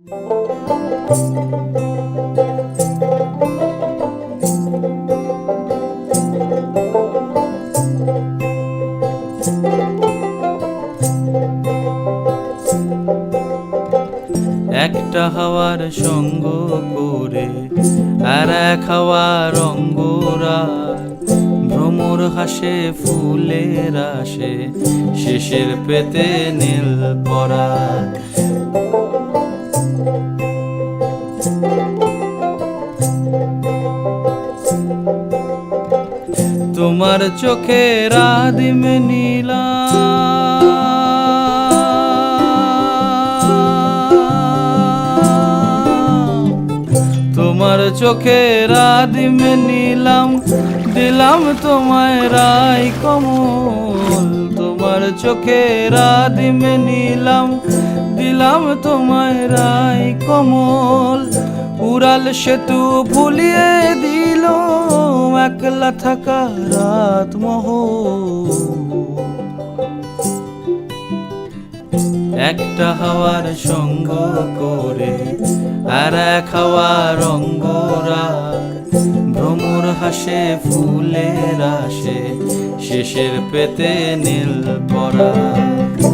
একটা হাওয়ার সঙ্গ করে আর এক হাওয়ার অঙ্গরাগ, ভ্রমর হাসে ফুলের আসে, শেষের পেতে নীল পরাগ। তোমার চোখের আদিম নীলা, তোমার চোখের আদিম নীলাম, দিলাম তোমায় রায় কমল। তোমার চোখের আদিম নীলাম, দিলাম তোমায় রায় কমল। উড়াল সেতু ভুলিয়ে দিল একলা থাকা রাত মহল। একটা হাওয়ার সঙ্গ করে আর এক হাওয়ার অঙ্গরাগ, ভ্রমর হাসে ফুলের আসে, শেষের পেতে নীল পরাগ।